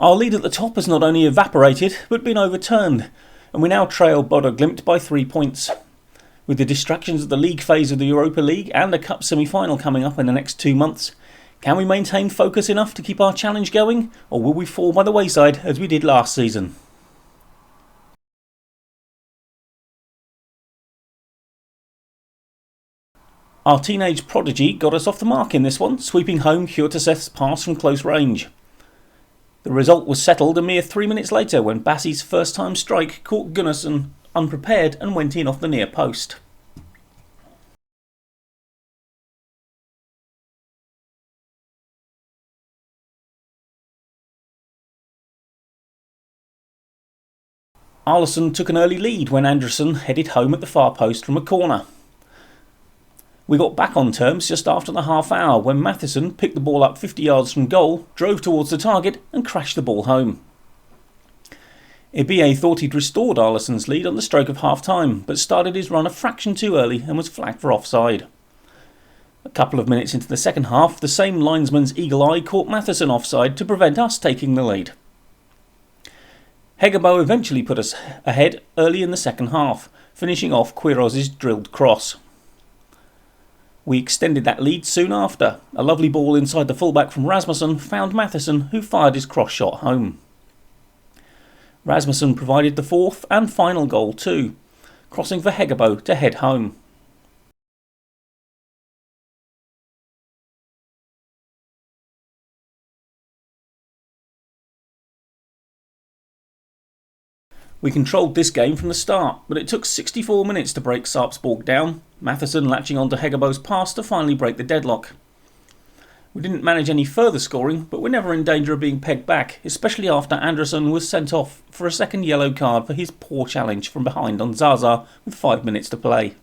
Our lead at the top has not only evaporated, but been overturned, and we now trail Bodø Glimt by 3 points. With the distractions of the league phase of the Europa League and a cup semi-final coming up in the next 2 months, can we maintain focus enough to keep our challenge going, or will we fall by the wayside as we did last season? Our teenage prodigy got us off the mark in this one, sweeping home Hjorteseth's pass from close range. The result was settled a mere 3 minutes later when Bassi's first-time strike caught Gunnarsson unprepared and went in off the near post. Arlesson took an early lead when Andersson headed home at the far post from a corner. We got back on terms just after the half hour when Matheson picked the ball up 50 yards from goal, drove towards the target and crashed the ball home. Ibie thought he'd restored Arlesson's lead on the stroke of half time, but started his run a fraction too early and was flagged for offside. A couple of minutes into the second half, the same linesman's eagle eye caught Matheson offside to prevent us taking the lead. Hegebo eventually put us ahead early in the second half, finishing off Quiroz's drilled cross. We extended that lead soon after. A lovely ball inside the fullback from Rasmussen found Matheson, who fired his cross shot home. Rasmussen provided the fourth and final goal too, crossing for Hegebo to head home. We controlled this game from the start, but it took 64 minutes to break Sarpsborg down, Matheson latching onto Hegebo's pass to finally break the deadlock. We didn't manage any further scoring, but were never in danger of being pegged back, especially after Andersson was sent off for a second yellow card for his poor challenge from behind on Zaza with 5 minutes to play.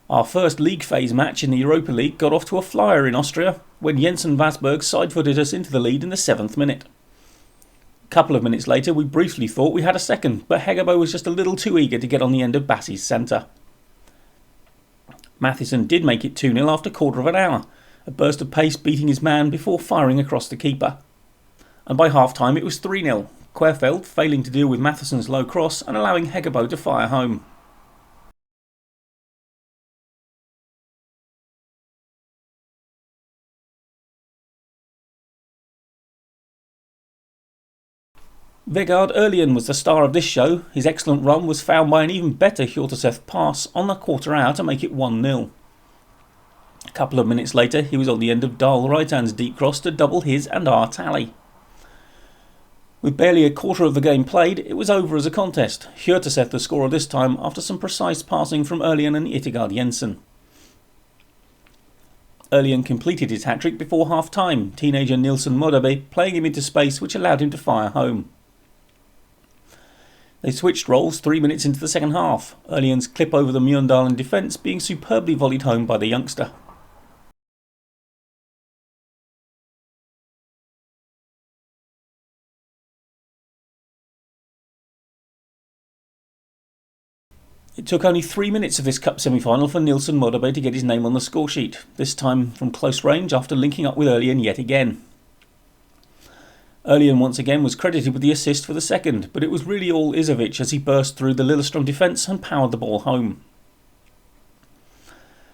Our first league phase match in the Europa League got off to a flyer in Austria when Jensen Vasberg side-footed us into the lead in the 7th minute. A couple of minutes later we briefly thought we had a second, but Hegebo was just a little too eager to get on the end of Bassi's centre. Matheson did make it 2-0 after a quarter of an hour, a burst of pace beating his man before firing across the keeper. And by half-time it was 3-0, Querfeld failing to deal with Matheson's low cross and allowing Hegebo to fire home. Vegard Erlien was the star of this show. His excellent run was found by an even better Hjorteseth pass on the quarter hour to make it 1-0. A couple of minutes later he was on the end of Dahl Reitan's deep cross to double his and our tally. With barely a quarter of the game played, it was over as a contest. Hjorteseth the scorer this time after some precise passing from Erlien and Yttergaard Jensen. Erlien completed his hat-trick before half-time, teenager Nilsen Moderbe playing him into space which allowed him to fire home. They switched roles 3 minutes into the second half, Erlien's clip over the Mjøndalen defence being superbly volleyed home by the youngster. It took only 3 minutes of this cup semi-final for Nilsen Moderbe to get his name on the scoresheet, this time from close range after linking up with Erlien yet again. Erlien once again was credited with the assist for the second, but it was really all Izovic as he burst through the Lillestrøm defence and powered the ball home.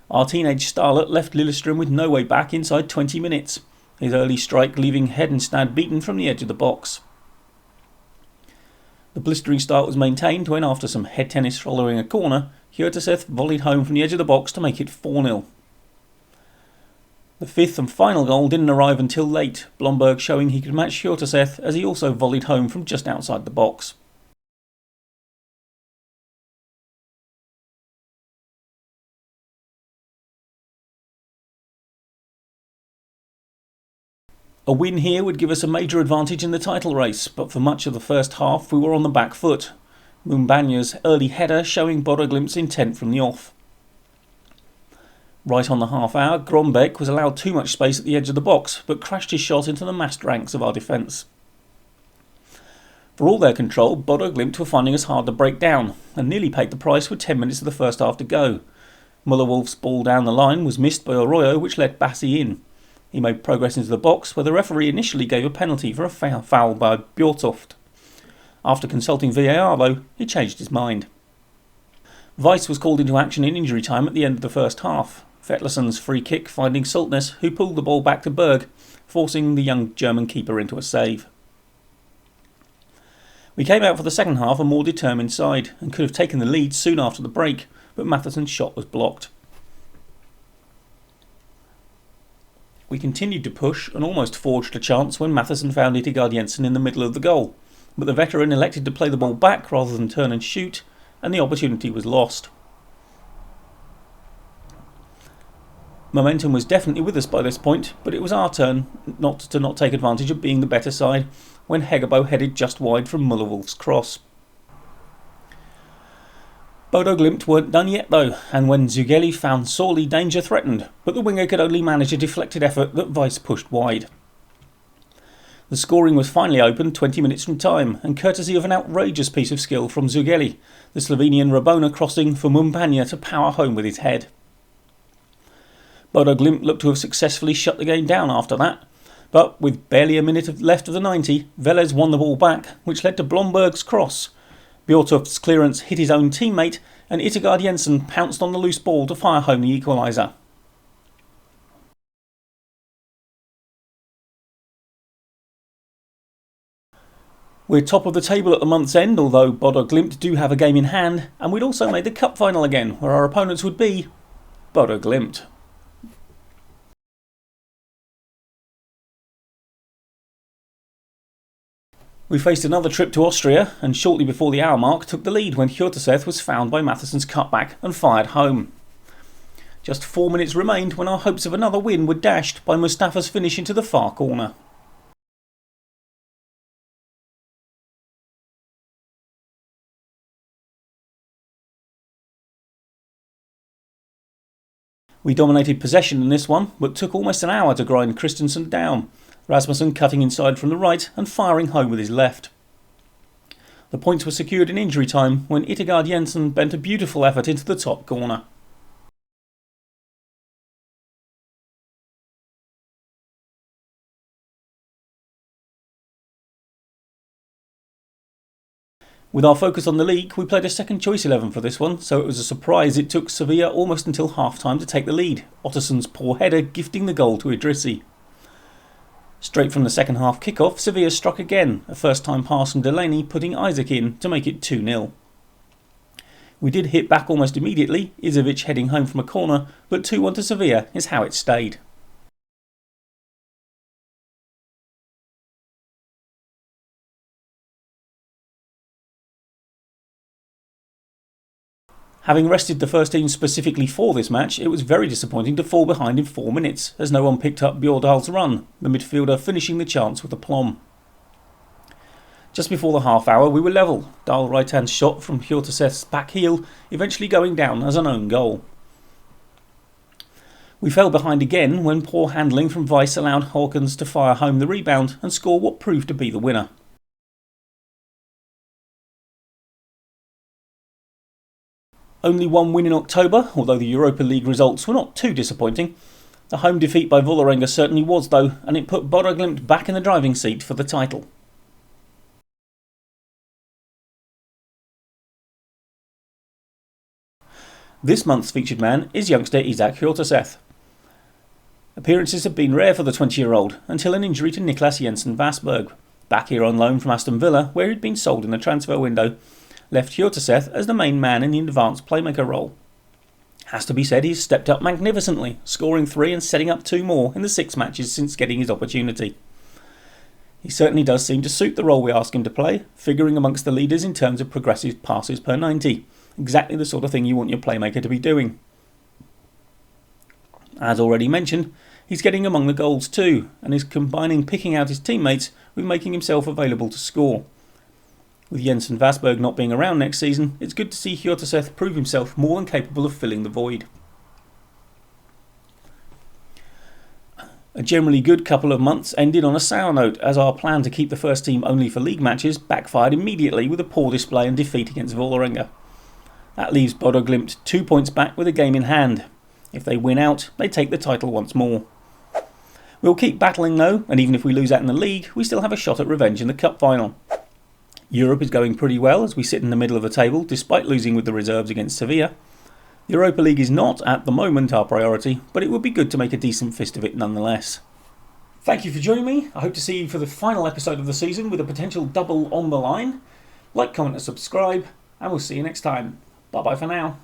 Our teenage starlet left Lillestrøm with no way back inside 20 minutes, his early strike leaving Hedenstad beaten from the edge of the box. The blistering start was maintained when, after some head tennis following a corner, Hjorteseth volleyed home from the edge of the box to make it 4-0. The fifth and final goal didn't arrive until late, Blomberg showing he could match Hjorteseth as he also volleyed home from just outside the box. A win here would give us a major advantage in the title race, but for much of the first half we were on the back foot. Mumbanya's early header showing Bodø Glimt's intent from the off. Right on the half hour, Grombeck was allowed too much space at the edge of the box, but crashed his shot into the massed ranks of our defence. For all their control, Bodø Glimt were finding us hard to break down, and nearly paid the price with 10 minutes of the first half to go. Muller-Wolf's ball down the line was missed by Arroyo, which let Bassi in. He made progress into the box, where the referee initially gave a penalty for a foul by Bjortoft. After consulting VAR, though, he changed his mind. Weiss was called into action in injury time at the end of the first half, Vetleson's free kick finding Saltness, who pulled the ball back to Berg, forcing the young German keeper into a save. We came out for the second half a more determined side, and could have taken the lead soon after the break, but Matheson's shot was blocked. We continued to push and almost forged a chance when Matheson found Yttergard Jensen in the middle of the goal, but the veteran elected to play the ball back rather than turn and shoot, and the opportunity was lost. Momentum was definitely with us by this point, but it was our turn not to take advantage of being the better side when Hegebo headed just wide from Muller-Wolf's cross. Bodø Glimt weren't done yet though, and when Zugeli found sorely danger threatened, but the winger could only manage a deflected effort that Weiss pushed wide. The scoring was finally opened 20 minutes from time, and courtesy of an outrageous piece of skill from Zugeli, the Slovenian Rabona crossing for Mumpanya to power home with his head. Bodø Glimt looked to have successfully shut the game down after that, but with barely a minute left of the 90, Velez won the ball back, which led to Blomberg's cross. Bjortoft's clearance hit his own teammate, and Yttergard Jensen pounced on the loose ball to fire home the equaliser. We're top of the table at the month's end, although Bodø Glimt do have a game in hand, and we'd also made the cup final again, where our opponents would be Bodø Glimt. We faced another trip to Austria, and shortly before the hour mark took the lead when Hjorteseth was found by Matheson's cutback and fired home. Just 4 minutes remained when our hopes of another win were dashed by Mustafa's finish into the far corner. We dominated possession in this one, but took almost an hour to grind Christensen down, Rasmussen cutting inside from the right and firing home with his left. The points were secured in injury time when Yttergard Jensen bent a beautiful effort into the top corner. With our focus on the league, we played a second choice 11 for this one, so it was a surprise it took Sevilla almost until half-time to take the lead, Otterson's poor header gifting the goal to Idrissi. Straight from the second half kick-off, Sevilla struck again, a first-time pass from Delaney putting Isaac in to make it 2-0. We did hit back almost immediately, Izovic heading home from a corner, but 2-1 to Sevilla is how it stayed. Having rested the first team specifically for this match, it was very disappointing to fall behind in 4 minutes, as no one picked up Bjordal's run, the midfielder finishing the chance with aplomb. Just before the half hour we were level, Dahl right-hand shot from Hjorteseth's back heel eventually going down as an own goal. We fell behind again when poor handling from Weiss allowed Hawkins to fire home the rebound and score what proved to be the winner. Only one win in October, although the Europa League results were not too disappointing. The home defeat by Vålerenga certainly was though, and it put Bodø Glimt back in the driving seat for the title. This month's featured man is youngster Isak Hjorteseth. Appearances have been rare for the 20-year-old until an injury to Niklas Jensen Vasberg, back here on loan from Aston Villa where he'd been sold in the transfer window, left Hjorteseth as the main man in the advanced playmaker role. Has to be said he's stepped up magnificently, scoring 3 and setting up 2 more in the 6 matches since getting his opportunity. He certainly does seem to suit the role we ask him to play, figuring amongst the leaders in terms of progressive passes per 90, exactly the sort of thing you want your playmaker to be doing. As already mentioned, he's getting among the goals too, and is combining picking out his teammates with making himself available to score. With Jensen Vasberg not being around next season, it's good to see Hjorteseth prove himself more than capable of filling the void. A generally good couple of months ended on a sour note, as our plan to keep the first team only for league matches backfired immediately with a poor display and defeat against Vålerenga. That leaves Bodø Glimt 2 points back with a game in hand. If they win out, they take the title once more. We'll keep battling though, and even if we lose out in the league, we still have a shot at revenge in the cup final. Europe is going pretty well as we sit in the middle of the table despite losing with the reserves against Sevilla. Europa League is not, at the moment, our priority, but it would be good to make a decent fist of it nonetheless. Thank you for joining me. I hope to see you for the final episode of the season with a potential double on the line. Like, comment and subscribe, and we'll see you next time. Bye bye for now.